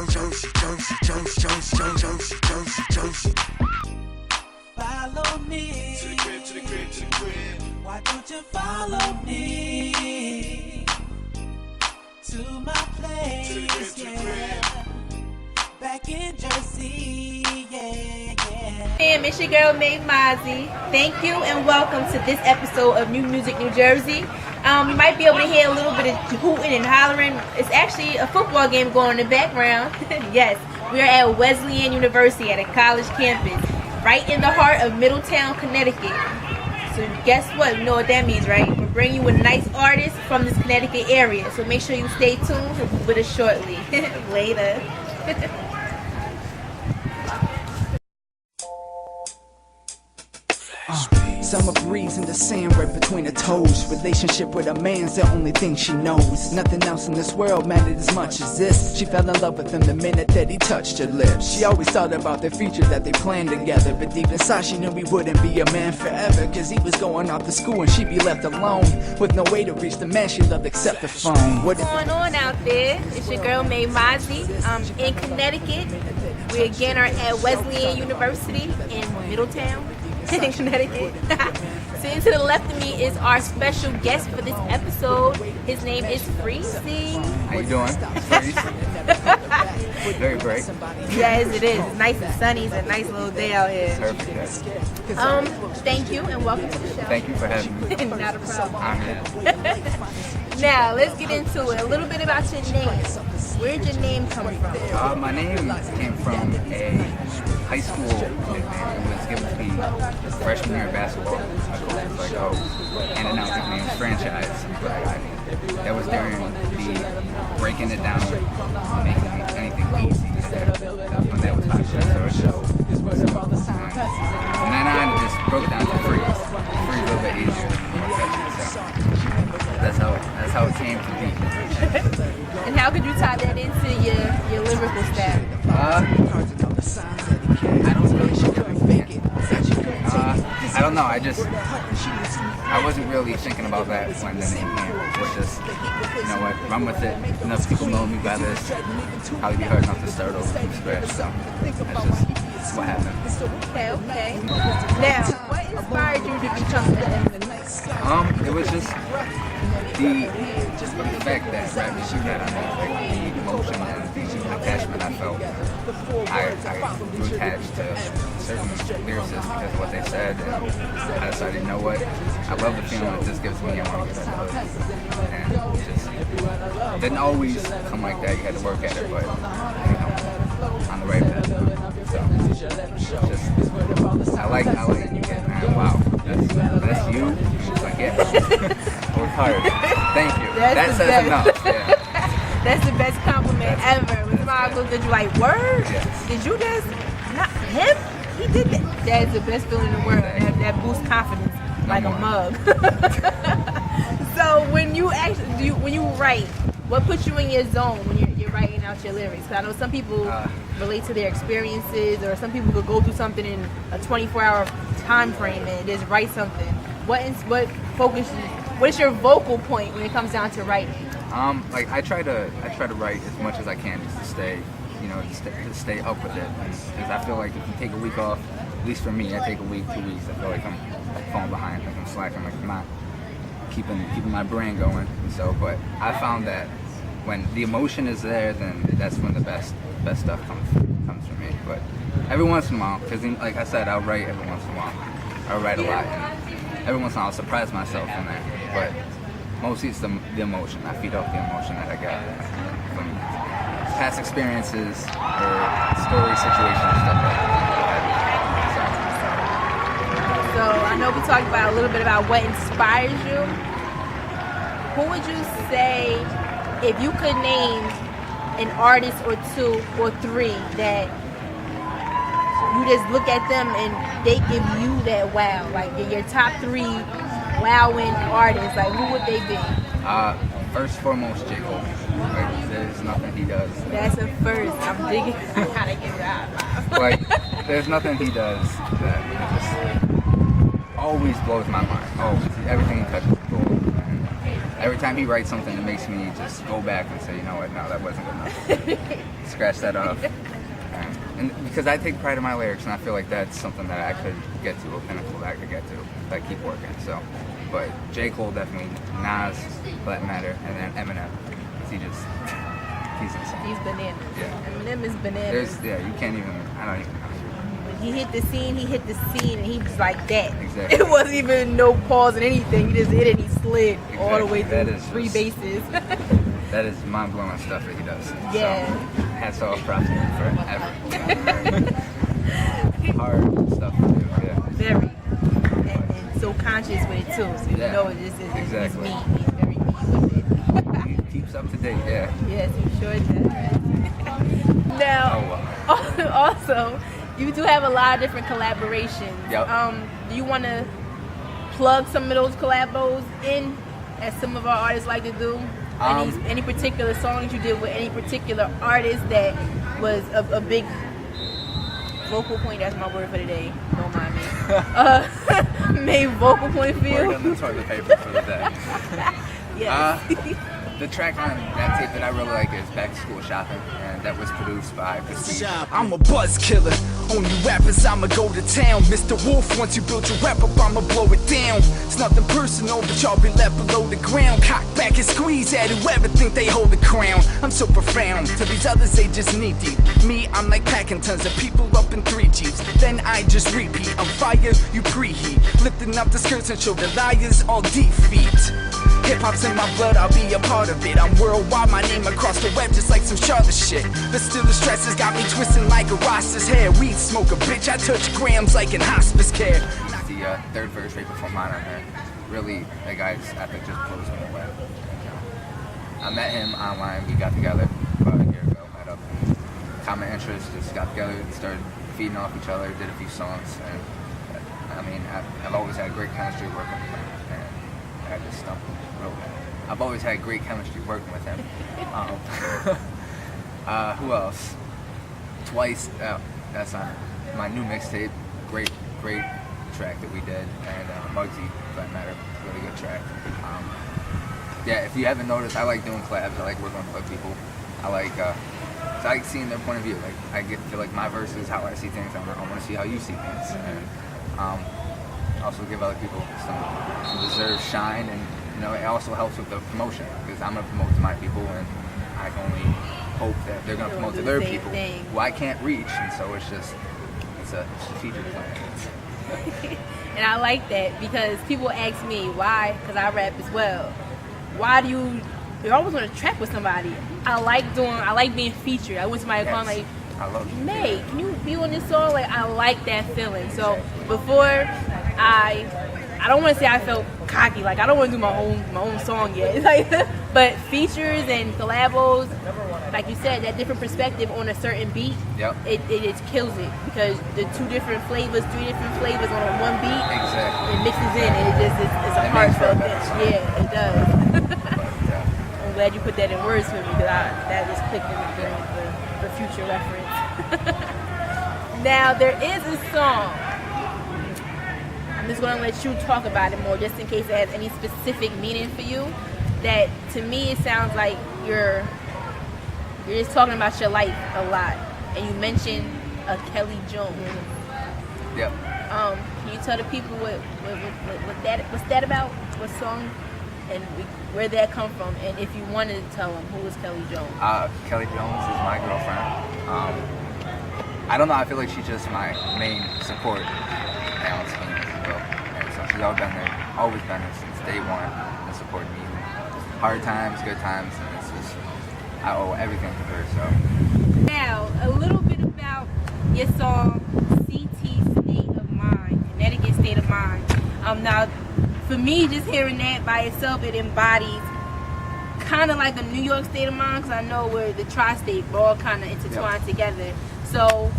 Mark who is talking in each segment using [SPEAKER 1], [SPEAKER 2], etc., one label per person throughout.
[SPEAKER 1] Follow me. To the crib, to the crib, to the crib. Why don't you follow me to my place? To the crib, to the crib. Back in Jersey, yeah.
[SPEAKER 2] And it's your girl May Mozzie. Thank you and welcome to this episode of New Music New Jersey. You might be able to hear a little bit of hooting and hollering. It's actually a football game going on in the background. Yes, we are at Wesleyan University at a college campus, right in the heart of Middletown, Connecticut. So guess what? You know what that means, right? We're bringing you a nice artist from this Connecticut area. So make sure you stay tuned. We'll be with us shortly. Later.
[SPEAKER 3] Summer breeze in the sand right between her toes. Relationship with a man's the only thing she knows. Nothing else in this world mattered as much as this. She fell in love with him the minute that he touched her lips. She always thought about the future that they planned together, but deep inside she knew he wouldn't be a man forever, cause he was going off to school and she'd be left alone with no way to reach the man she loved except the phone.
[SPEAKER 2] What's going on out there? It's your girl May Mozzie. In Connecticut. We again are at Wesleyan University in Middletown, in Connecticut. Sitting to the left of me is our special guest for this episode. His name is Freezy.
[SPEAKER 4] How you doing? Very bright.
[SPEAKER 2] Yes, it is. It's nice and sunny. It's a nice little day out here.
[SPEAKER 4] Perfect.
[SPEAKER 2] Thank you and welcome to the show.
[SPEAKER 4] Thank you for having me.
[SPEAKER 2] Not a problem.
[SPEAKER 4] I'm here.
[SPEAKER 2] Now, let's get into it. A little bit about your name. Where'd your name come from?
[SPEAKER 4] My name came from a high school nickname. It was given to me freshman year of basketball. My coach was like, oh, handing out nicknames, franchise. But that was during the breaking it down, making anything easy. That's when that was popular. So and then I just broke it down to Freeze. Freeze a little bit easier than more catchy. So that's how it came to be.
[SPEAKER 2] And how could you tie that into your lyrical style?
[SPEAKER 4] I don't know. I wasn't really thinking about that when the name came. It's just, you know what, run with it. Enough people know me by this. Probably be hard enough to start over from scratch. So that's just what happened.
[SPEAKER 2] Okay. Now, what inspired you to become that?
[SPEAKER 4] It was just the fact that rap music had on me, like the emotion and the attachment I felt. I grew attached to certain lyricists because of what they said, and I decided, you know what, I love the feeling that this gives me. I want to get that out. And it just didn't always come like that. You had to work at it, but you know, on the right path. So just I like you get, man, wow, that's you. It's like, yeah, work hard. Thank you. That says enough. Yeah.
[SPEAKER 2] That's the best compliment ever. When somebody goes, did you like word?
[SPEAKER 4] Yes.
[SPEAKER 2] Did you just not him? He did that. That's the best feeling in the world. That boosts confidence like a mug. So when you write, what puts you in your zone when you're writing out your lyrics? Because I know some people relate to their experiences, or some people could go through something in a 24-hour time frame and just write something. What is your vocal point when it comes down to writing?
[SPEAKER 4] Like I try to write as much as I can just to stay, you know, to stay up with it. Because I feel like if you take a week off, at least for me, I take a week, 2 weeks, I feel like I'm falling behind, like I'm slacking, like I'm not keeping my brain going. And so, but I found that when the emotion is there, then that's when the best stuff comes from me. But every once in a while, because like I said, I'll write every once in a while. I'll write a lot, and every once in a while I'll surprise myself in that. But mostly it's the emotion. I feed off the emotion that I got from past experiences or story situations, stuff like that.
[SPEAKER 2] So I know we talked about a little bit about what inspires you. Who would you say, if you could name an artist or two or three that you just look at them and they give you that wow, like your top three wowing artists, like who would they be?
[SPEAKER 4] First foremost, J. Cole. Like, there's nothing he does.
[SPEAKER 2] That's a first. I'm digging. I gotta get it out.
[SPEAKER 4] Like, there's nothing he does that just always blows my mind. Always. Everything he touches is gold. And every time he writes something, it makes me just go back and say, you know what, no, that wasn't good enough. It's scratch that off. And because I take pride in my lyrics, and I feel like that's something that I could get to, a pinnacle that I could get to, that I keep working. So, but J. Cole definitely, Nas, for that matter, and then Eminem. He's insane.
[SPEAKER 2] He's bananas.
[SPEAKER 4] Yeah.
[SPEAKER 2] Eminem is bananas.
[SPEAKER 4] You can't even, I don't even know.
[SPEAKER 2] When he hit the scene, and he was like that.
[SPEAKER 4] Exactly.
[SPEAKER 2] It wasn't even no pause in anything. He just hit it and he slid all the way
[SPEAKER 4] That
[SPEAKER 2] through
[SPEAKER 4] is
[SPEAKER 2] 3
[SPEAKER 4] just-
[SPEAKER 2] bases.
[SPEAKER 4] That is mind-blowing stuff that he does.
[SPEAKER 2] Yeah.
[SPEAKER 4] So, hats off, props to him forever. Hard stuff to do, yeah.
[SPEAKER 2] Very. And so conscious with it too. So you
[SPEAKER 4] Yeah.
[SPEAKER 2] know it just is
[SPEAKER 4] Exactly.
[SPEAKER 2] me. He's very me with it.
[SPEAKER 4] He keeps up to date, yeah.
[SPEAKER 2] Yes, he sure does. Now,
[SPEAKER 4] Oh,
[SPEAKER 2] also, you do have a lot of different collaborations.
[SPEAKER 4] Yep.
[SPEAKER 2] Do you want to plug some of those collabos in, as some of our artists like to do? Any particular songs you did with any particular artist that was a big vocal point? That's my word for today. Don't mind me. Main vocal point for
[SPEAKER 4] word
[SPEAKER 2] you.
[SPEAKER 4] on the toilet paper for the day.
[SPEAKER 2] Yes.
[SPEAKER 4] The track on that tape that I really like is Back to School Shopping, and that was produced by Freezy.
[SPEAKER 3] I'm a buzz killer. On you rappers, I'ma go to town. Mr. Wolf, once you build your rap up, I'ma blow it down. It's nothing personal, but y'all be left below the ground. Cock back and squeeze at whoever think they hold the crown. I'm so profound. To these others, they just knee deep. Me, I'm like packing tons of people up in 3 Jeeps. Then I just repeat. I'm fire, you preheat. Lifting up the skirts and show the liars all defeat. Hip-hop's in my blood, I'll be a part of it. I'm worldwide, my name across the web just like some Charlotte shit. But still the stress has got me twisting like a Ross's hair. Weed smoker, bitch, I touch grams like in hospice care.
[SPEAKER 4] The third verse right before mine on there, really, that guy's epic just blows me away. I met him online, we got together about a year ago, met up, common interests, just got together and started feeding off each other, did a few songs, and I mean, I've always had great chemistry working with him, and I just stumped him real bad. I've always had great chemistry working with him. Who else? Twice, that's on my new mixtape, great track that we did, and Muggsy, for that matter, really good track. Yeah, if you haven't noticed, I like doing collabs, I like working with other people. I like seeing their point of view. Like I feel like my verse is how I see things. I want to see how you see things, and also give other people some deserved shine, and you know it also helps with the promotion because I'm gonna promote to my people, and I can only hope that they're gonna promote to their people who I can't reach, and so it's a strategic plan.
[SPEAKER 2] And I like that because people ask me why, because I rap as well. Why do you always want to track with somebody? I like being featured. I went to my account like,
[SPEAKER 4] I love you.
[SPEAKER 2] May, can you be on this song? Like I like that feeling. So before I don't want to say I felt cocky. Like I don't want to do my own song yet. Like, but features and collabos, like you said, that different perspective on a certain beat,
[SPEAKER 4] Yep.
[SPEAKER 2] it just kills it because the 3 different flavors on one beat,
[SPEAKER 4] Exactly.
[SPEAKER 2] it mixes in and it's a
[SPEAKER 4] It
[SPEAKER 2] heartfelt
[SPEAKER 4] makes
[SPEAKER 2] thing.
[SPEAKER 4] for a better
[SPEAKER 2] Yeah, it does.
[SPEAKER 4] Yeah.
[SPEAKER 2] I'm glad you put that in words for me because that just clicked in for future reference. Now there is a song. I'm just going to let you talk about it more just in case it has any specific meaning for you. That to me it sounds like you're just talking about your life a lot, and you mentioned Kelly Jones.
[SPEAKER 4] Yep.
[SPEAKER 2] Can you tell the people what's that about? What song and where that come from? And if you wanted to tell them, who is Kelly Jones?
[SPEAKER 4] Kelly Jones is my girlfriend. I don't know. I feel like she's just my main support balance being, and so she's always been there since day one, and supporting me. Hard times, good times, and it's just I owe everything to her. So
[SPEAKER 2] now a little bit about your song CT State of Mind, Connecticut State of Mind. Now for me, just hearing that by itself, it embodies kind of like a New York state of mind, because I know we're the tri-state, we're all kind of intertwined together. So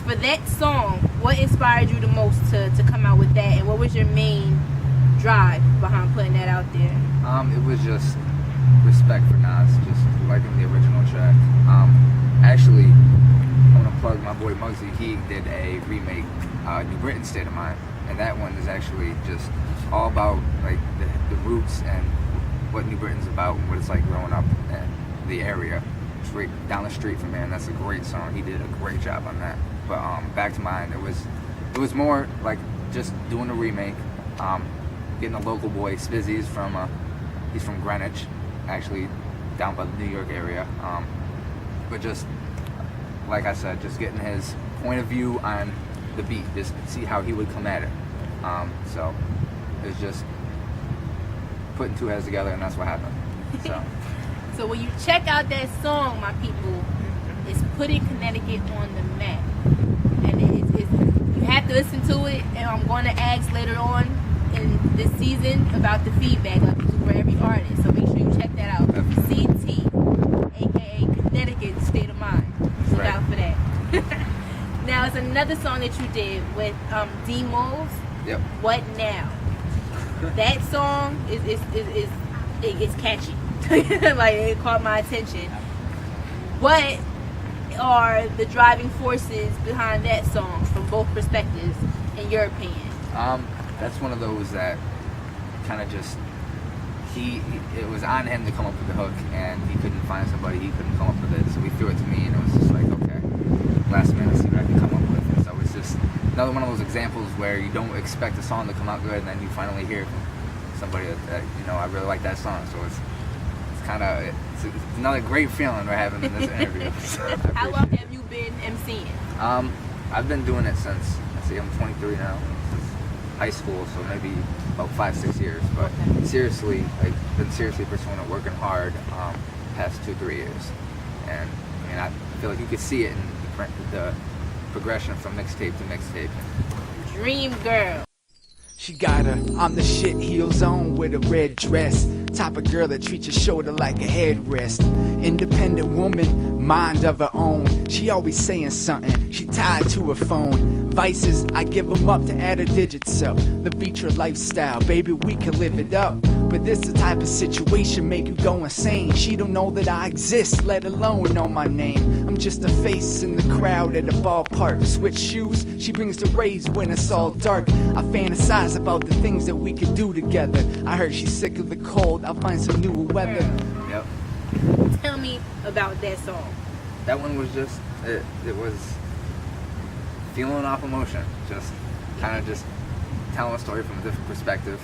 [SPEAKER 2] for that song, what inspired you the most to come out with that, and what was your main drive behind putting that out there?
[SPEAKER 4] it was just respect for Nas, just liking the original track. Actually, I want to plug my boy Muggsy. He did a remake, New Britain State of Mind, and that one is actually just all about like the roots and what New Britain's about and what it's like growing up in the area. straight down the street from there, and that's a great song. He did a great job on that. But Back to Mine, it was more like just doing a remake, getting a local boy. Freezy is he's from Greenwich, actually down by the New York area. But just like I said, just getting his point of view on the beat, just see how he would come at it. So it's just putting two heads together, and that's what happened. So.
[SPEAKER 2] So when you check out that song, my people, it's putting Connecticut on the map, and you have to listen to it. And I'm going to ask later on in this season about the feedback for every artist. So make sure you check that out. CT, aka Connecticut State of Mind. Look out for that. Now it's another song that you did with D-Moles.
[SPEAKER 4] Yep.
[SPEAKER 2] What Now? That song is catchy. Like, it caught my attention. What are the driving forces behind that song from both perspectives, in your opinion?
[SPEAKER 4] That's one of those that kind of just it was on him to come up with the hook, and he couldn't find somebody, he couldn't come up with it, so he threw it to me, and it was just like, okay, last minute, see what I can come up with. And so it's just another one of those examples where you don't expect a song to come out good, and then you finally hear from somebody that I really like that song. So it's another great feeling we're having in this interview. So
[SPEAKER 2] how long have you been MCing?
[SPEAKER 4] I've been doing it since, I'm 23 now, since high school, so maybe about 5-6 years. But seriously, been seriously pursuing it, working hard past 2-3 years. And I mean, I feel like you could see it in the progression from mixtape to mixtape.
[SPEAKER 2] Dream girl.
[SPEAKER 3] She got her I'm the shit heels on with a red dress. Type of girl that treats your shoulder like a headrest. Independent woman, mind of her own. She always saying something, she tied to her phone. Vices, I give them up to add her digits up. The feature lifestyle, baby, we can live it up. But this the type of situation make you go insane. She don't know that I exist, let alone know my name. I'm just a face in the crowd at a ballpark. Switch shoes, she brings the rays when it's all dark. I fantasize about the things that we could do together. I heard she's sick of the cold, I'll find some new weather.
[SPEAKER 4] Yep.
[SPEAKER 2] Tell me about that song.
[SPEAKER 4] That one was just, it was feeling off emotion. Just kind of just telling a story from a different perspective.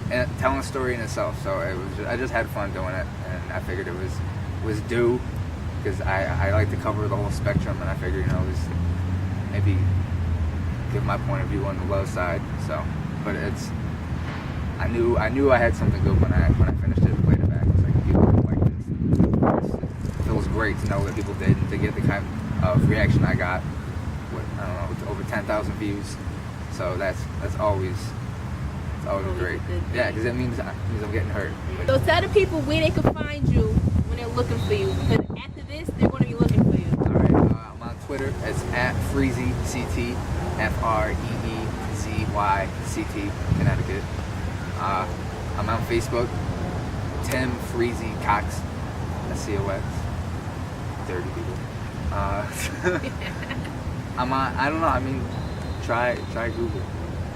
[SPEAKER 4] And telling a story in itself. So it was I just had fun doing it, and I figured it was due, because I like to cover the whole spectrum, and I figured, it was maybe give my point of view on the low side. So, but I knew I had something good when I finished it and played it back. It's like, people like this. It feels great to know that people did, and to get the kind of reaction I got with over 10,000 views. So that's always great. Yeah, because it means I'm getting heard.
[SPEAKER 2] So tell the people where they can find you when they're looking for you, because after this they're going to be looking for you.
[SPEAKER 4] Alright, I'm on Twitter. It's at Freezy CT, FREEZYCT, Connecticut. I'm on Facebook, Tim Freezy Cox, SCOX, dirty people. I'm on, I don't know, I mean, try Google.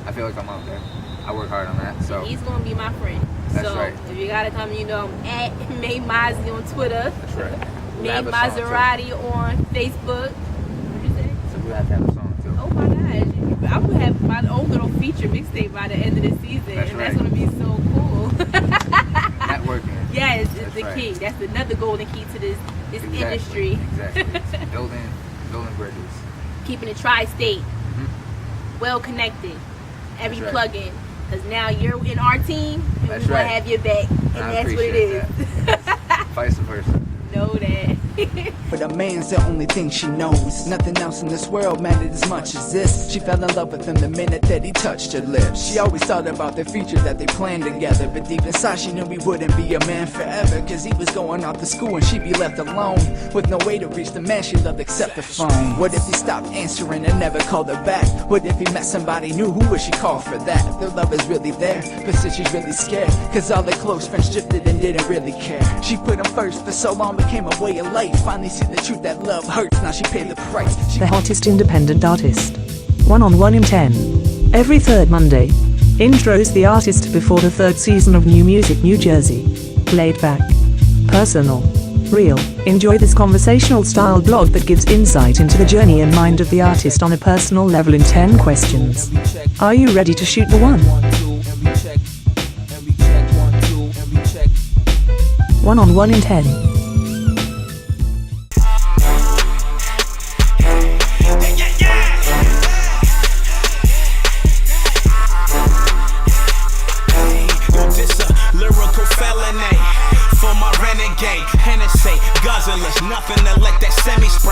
[SPEAKER 4] I feel like I'm out there. I work hard on that, so.
[SPEAKER 2] He's going to be my friend.
[SPEAKER 4] That's
[SPEAKER 2] so
[SPEAKER 4] right.
[SPEAKER 2] If you got to come, I'm at May Mozzie on Twitter.
[SPEAKER 4] That's right.
[SPEAKER 2] May Maserati on Facebook. What did you say?
[SPEAKER 4] So we have to have a song too.
[SPEAKER 2] Oh my gosh. I'm going to have my own little feature mixtape by the end of the season.
[SPEAKER 4] That's
[SPEAKER 2] and
[SPEAKER 4] right.
[SPEAKER 2] That's going to be so cool.
[SPEAKER 4] Networking.
[SPEAKER 2] Yes, it's
[SPEAKER 4] That's
[SPEAKER 2] the
[SPEAKER 4] right.
[SPEAKER 2] key. That's another golden key to this industry.
[SPEAKER 4] Exactly. It's building bridges.
[SPEAKER 2] Keeping it tri-state. Well connected. Every
[SPEAKER 4] That's right.
[SPEAKER 2] plug-in. Because now you're in our team, and
[SPEAKER 4] That's
[SPEAKER 2] we're going
[SPEAKER 4] right.
[SPEAKER 2] to have your back. And
[SPEAKER 4] I
[SPEAKER 2] that's what it is.
[SPEAKER 4] That. Vice versa.
[SPEAKER 2] Know that.
[SPEAKER 3] But a man's the only thing she knows. Nothing else in this world mattered as much as this. She fell in love with him the minute that he touched her lips. She always thought about the future that they planned together, but deep inside she knew he wouldn't be a man forever, cause he was going off to school and she'd be left alone with no way to reach the man she loved except the phone. What if he stopped answering and never called her back? What if he met somebody new? Who would she call for that? Their love is really there, but still she's really scared, cause all their close friends drifted and didn't really care. She put him first for so long, became a way of life. Finally see the truth that love hurts, now she paid the price.
[SPEAKER 5] The hottest independent artist. 1 on 1 in 10. Every third Monday. Intros the artist before the third season of New Music New Jersey. Laid back. Personal. Real. Enjoy this conversational style blog that gives insight into the journey and mind of the artist on a personal level in 10 questions. Are you ready to shoot the one? 1 on 1 in 10.
[SPEAKER 6] For my renegade, Hennessy, guzzlers, nothing to let that semi-spray